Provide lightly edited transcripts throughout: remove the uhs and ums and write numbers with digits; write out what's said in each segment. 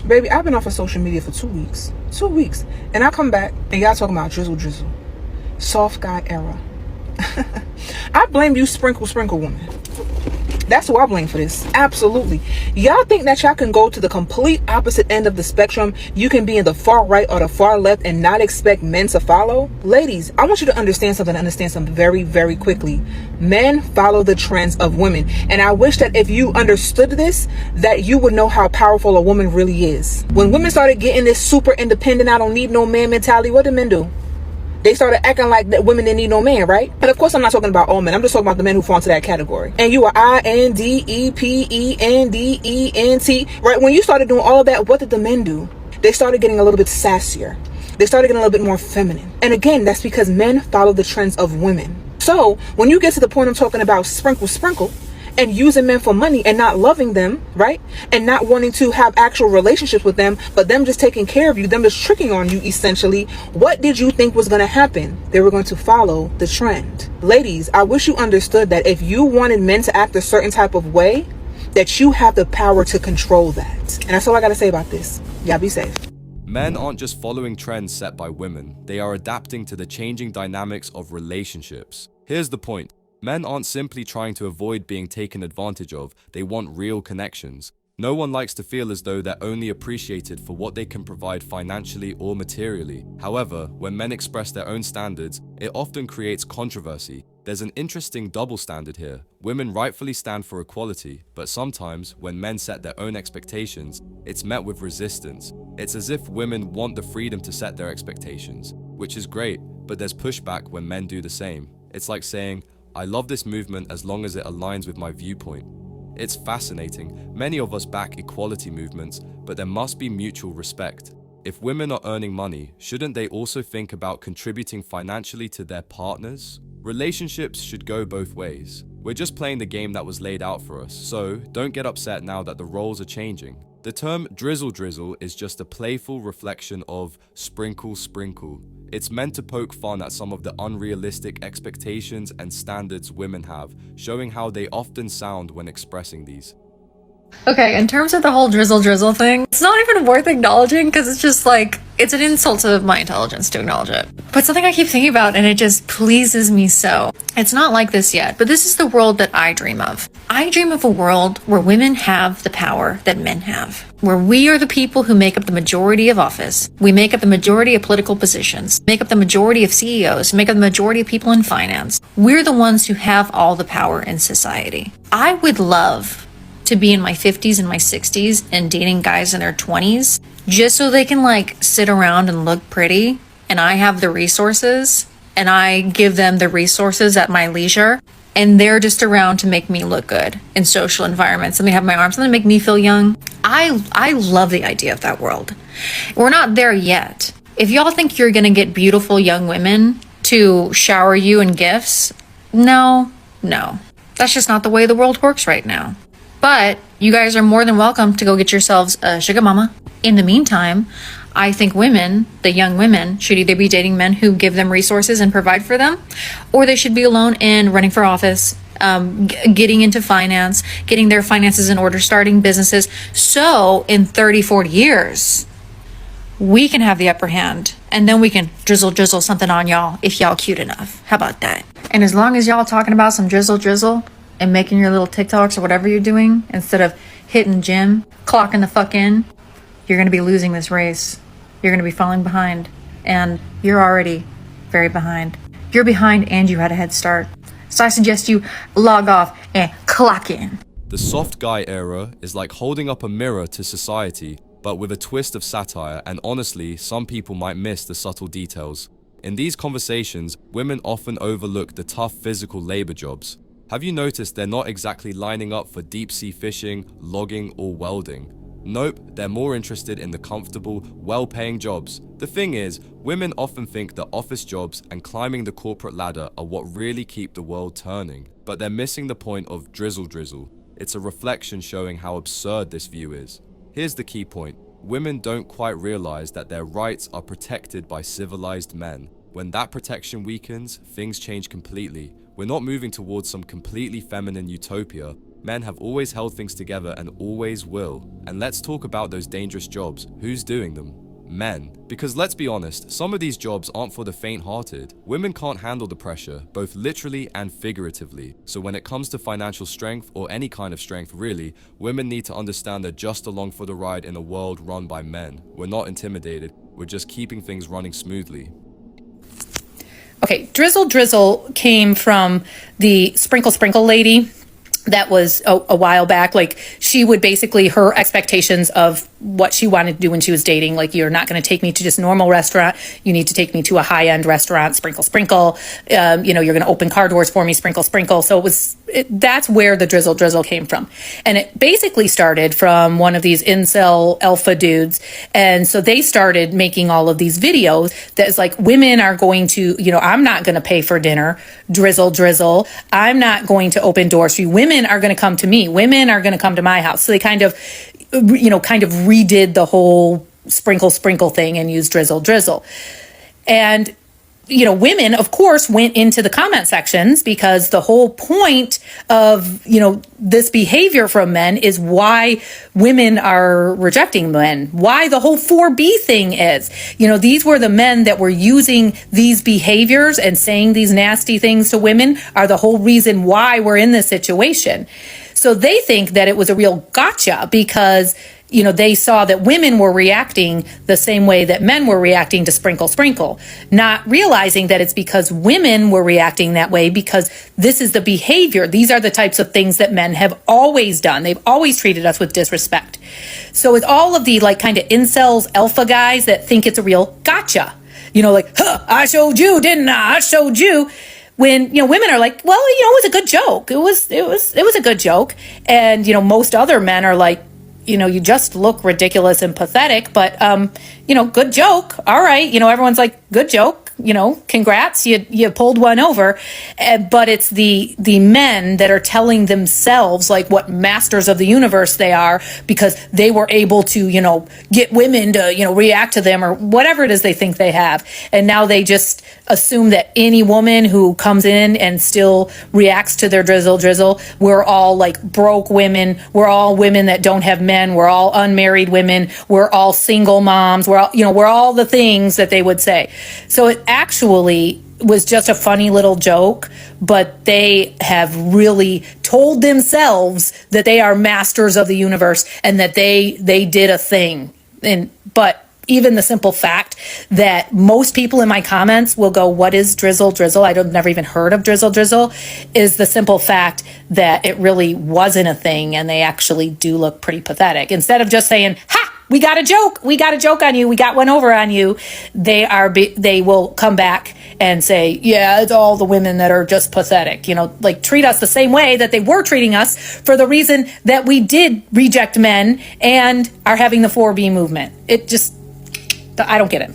Baby, I've been off of social media for 2 weeks. 2 weeks. And I come back and y'all talking about drizzle. Soft guy era. I blame you, sprinkle woman. That's who I blame for this. Absolutely. Y'all think that y'all can go to the complete opposite end of the spectrum? You can be in the far right or the far left and not expect men to follow? Ladies, I want you to understand something very, very quickly. Men follow the trends of women. And I wish that if you understood this, that you would know how powerful a woman really is. When women started getting this super independent, I don't need no man mentality, what did men do? They started acting like that women didn't need no man, right? And of course, I'm not talking about all men. I'm just talking about the men who fall into that category. And you are INDEPENDENT, right? When you started doing all of that, what did the men do? They started getting a little bit sassier. They started getting a little bit more feminine. And again, that's because men follow the trends of women. So when you get to the point I'm talking about sprinkle, and using men for money and not loving them, right? And not wanting to have actual relationships with them, but them just taking care of you, them just tricking on you essentially. What did you think was going to happen? They were going to follow the trend. Ladies, I wish you understood that if you wanted men to act a certain type of way, that you have the power to control that. And that's all I got to say about this. Y'all be safe. Men aren't just following trends set by women. They are adapting to the changing dynamics of relationships. Here's the point. Men aren't simply trying to avoid being taken advantage of, they want real connections. No one likes to feel as though they're only appreciated for what they can provide financially or materially. However, when men express their own standards, it often creates controversy. There's an interesting double standard here. Women rightfully stand for equality, but sometimes, when men set their own expectations, it's met with resistance. It's as if women want the freedom to set their expectations, which is great, but there's pushback when men do the same. It's like saying, I love this movement as long as it aligns with my viewpoint. It's fascinating. Many of us back equality movements, but there must be mutual respect. If women are earning money, shouldn't they also think about contributing financially to their partners? Relationships should go both ways. We're just playing the game that was laid out for us, so don't get upset now that the roles are changing. The term drizzle is just a playful reflection of sprinkle. It's meant to poke fun at some of the unrealistic expectations and standards women have, showing how they often sound when expressing these. Okay, in terms of the whole drizzle thing, it's not even worth acknowledging because it's just like, it's an insult to my intelligence to acknowledge it. But something I keep thinking about and it just pleases me so. It's not like this yet, but this is the world that I dream of. I dream of a world where women have the power that men have. Where we are the people who make up the majority of office. We make up the majority of political positions, make up the majority of CEOs, make up the majority of people in finance. We're the ones who have all the power in society. I would love to be in my 50s and my 60s and dating guys in their 20s just so they can like sit around and look pretty and I have the resources and I give them the resources at my leisure and they're just around to make me look good in social environments and they have my arms and they make me feel young. I love the idea of that world. We're not there yet. If y'all think you're gonna get beautiful young women to shower you in gifts, no. That's just not the way the world works right now. But you guys are more than welcome to go get yourselves a sugar mama. In the meantime, I think women, the young women, should either be dating men who give them resources and provide for them, or they should be alone and running for office, getting into finance, getting their finances in order, starting businesses. So in 30, 40 years, we can have the upper hand and then we can drizzle something on y'all if y'all cute enough. How about that? And as long as y'all talking about some drizzle, and making your little TikToks or whatever you're doing, instead of hitting the gym, clocking the fuck in, you're going to be losing this race. You're going to be falling behind. And you're already very behind. You're behind and you had a head start. So I suggest you log off and clock in. The soft guy era is like holding up a mirror to society, but with a twist of satire, and honestly, some people might miss the subtle details. In these conversations, women often overlook the tough physical labor jobs. Have you noticed they're not exactly lining up for deep-sea fishing, logging, or welding? Nope, they're more interested in the comfortable, well-paying jobs. The thing is, women often think that office jobs and climbing the corporate ladder are what really keep the world turning. But they're missing the point of drizzle. It's a reflection showing how absurd this view is. Here's the key point. Women don't quite realize that their rights are protected by civilized men. When that protection weakens, things change completely. We're not moving towards some completely feminine utopia. Men have always held things together and always will. And let's talk about those dangerous jobs. Who's doing them? Men. Because let's be honest, some of these jobs aren't for the faint-hearted. Women can't handle the pressure, both literally and figuratively. So when it comes to financial strength, or any kind of strength really, women need to understand they're just along for the ride in a world run by men. We're not intimidated, we're just keeping things running smoothly. Okay, Drizzle came from the Sprinkle lady that was a while back. Like, she would basically, her expectations of what she wanted to do when she was dating, like, you're not going to take me to just normal restaurant, you need to take me to a high-end restaurant, sprinkle, you know, you're going to open car doors for me, sprinkle. So that's where the Drizzle came from. And it basically started from one of these incel alpha dudes. And so they started making all of these videos that's like, women are going to, you know, I'm not going to pay for dinner, Drizzle, I'm not going to open doors for you. Women are going to come to me. Women are going to come to my house. So they kind of redid the whole sprinkle thing and used Drizzle. And, you know, women, of course, went into the comment sections because the whole point of, you know, this behavior from men is why women are rejecting men, why the whole 4B thing is. You know, these were the men that were using these behaviors and saying these nasty things to women are the whole reason why we're in this situation. So they think that it was a real gotcha because, you know, they saw that women were reacting the same way that men were reacting to sprinkle, not realizing that it's because women were reacting that way because this is the behavior. These are the types of things that men have always done. They've always treated us with disrespect. So with all of the like kind of incels, alpha guys that think it's a real gotcha, you know, like, I showed you, didn't I? I showed you. When, you know, women are like, well, you know, it was a good joke. It was a good joke. And, you know, most other men are like, you know, you just look ridiculous and pathetic, but, you know, good joke. All right. You know, everyone's like, good joke. You know, congrats, you pulled one over. But it's the men that are telling themselves like what masters of the universe they are because they were able to, you know, get women to, you know, react to them or whatever it is they think they have. And now they just assume that any woman who comes in and still reacts to their drizzle, we're all like broke women. We're all women that don't have men. We're all unmarried women. We're all single moms. We're all, you know, we're all the things that they would say. So it actually was just a funny little joke, but they have really told themselves that they are masters of the universe and that they did a thing. But even the simple fact that most people in my comments will go, what is Drizzle? I've never even heard of Drizzle, is the simple fact that it really wasn't a thing and they actually do look pretty pathetic. Instead of just saying, ha! We got a joke on you. We got one over on you. They will come back and say, yeah, it's all the women that are just pathetic. You know, like treat us the same way that they were treating us for the reason that we did reject men and are having the 4B movement. I don't get it.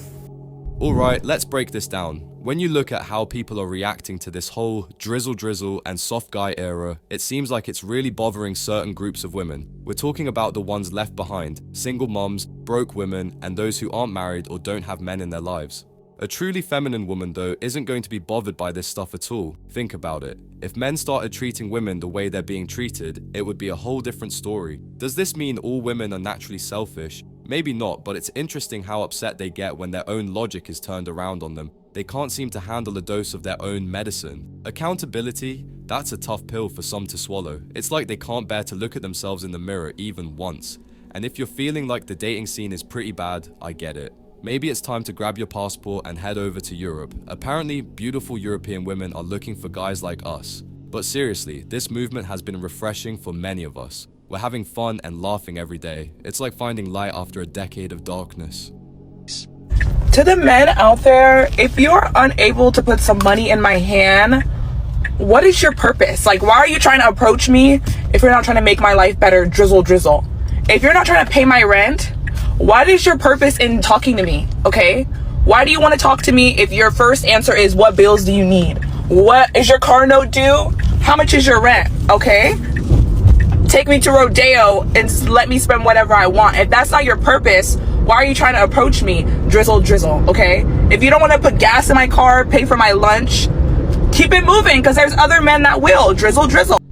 All right, let's break this down. When you look at how people are reacting to this whole drizzle and soft guy era, it seems like it's really bothering certain groups of women. We're talking about the ones left behind, single moms, broke women, and those who aren't married or don't have men in their lives. A truly feminine woman, though, isn't going to be bothered by this stuff at all. Think about it. If men started treating women the way they're being treated, it would be a whole different story. Does this mean all women are naturally selfish? Maybe not, but it's interesting how upset they get when their own logic is turned around on them. They can't seem to handle a dose of their own medicine. Accountability, that's a tough pill for some to swallow. It's like they can't bear to look at themselves in the mirror even once. And if you're feeling like the dating scene is pretty bad, I get it. Maybe it's time to grab your passport and head over to Europe. Apparently, beautiful European women are looking for guys like us. But seriously, this movement has been refreshing for many of us. We're having fun and laughing every day. It's like finding light after a decade of darkness. To the men out there, if you're unable to put some money in my hand, what is your purpose? Like, why are you trying to approach me if you're not trying to make my life better? Drizzle. If you're not trying to pay my rent, what is your purpose in talking to me? Okay, why do you want to talk to me if your first answer is, what bills do you need? What is your car note due? How much is your rent? Okay, take me to Rodeo and let me spend whatever I want. If that's not your purpose, why are you trying to approach me? Drizzle. Okay, if you don't want to put gas in my car, pay for my lunch, keep it moving, because there's other men that will. Drizzle.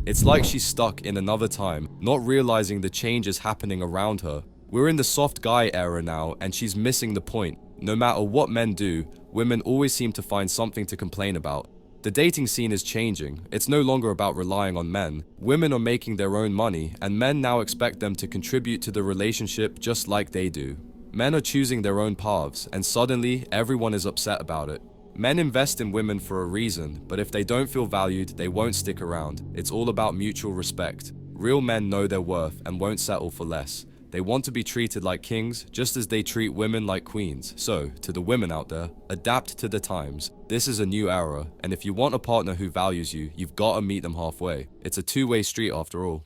It's like she's stuck in another time, not realizing the changes happening around her. We're in the soft guy era now, and she's missing the point. No matter what men do, women always seem to find something to complain about. The dating scene is changing. It's no longer about relying on men. Women are making their own money, and men now expect them to contribute to the relationship just like they do. Men are choosing their own paths, and suddenly everyone is upset about it. Men invest in women for a reason, but if they don't feel valued, they won't stick around. It's all about mutual respect. Real men know their worth and won't settle for less. They want to be treated like kings, just as they treat women like queens. So, to the women out there, adapt to the times. This is a new era, and if you want a partner who values you, you've got to meet them halfway. It's a two-way street after all.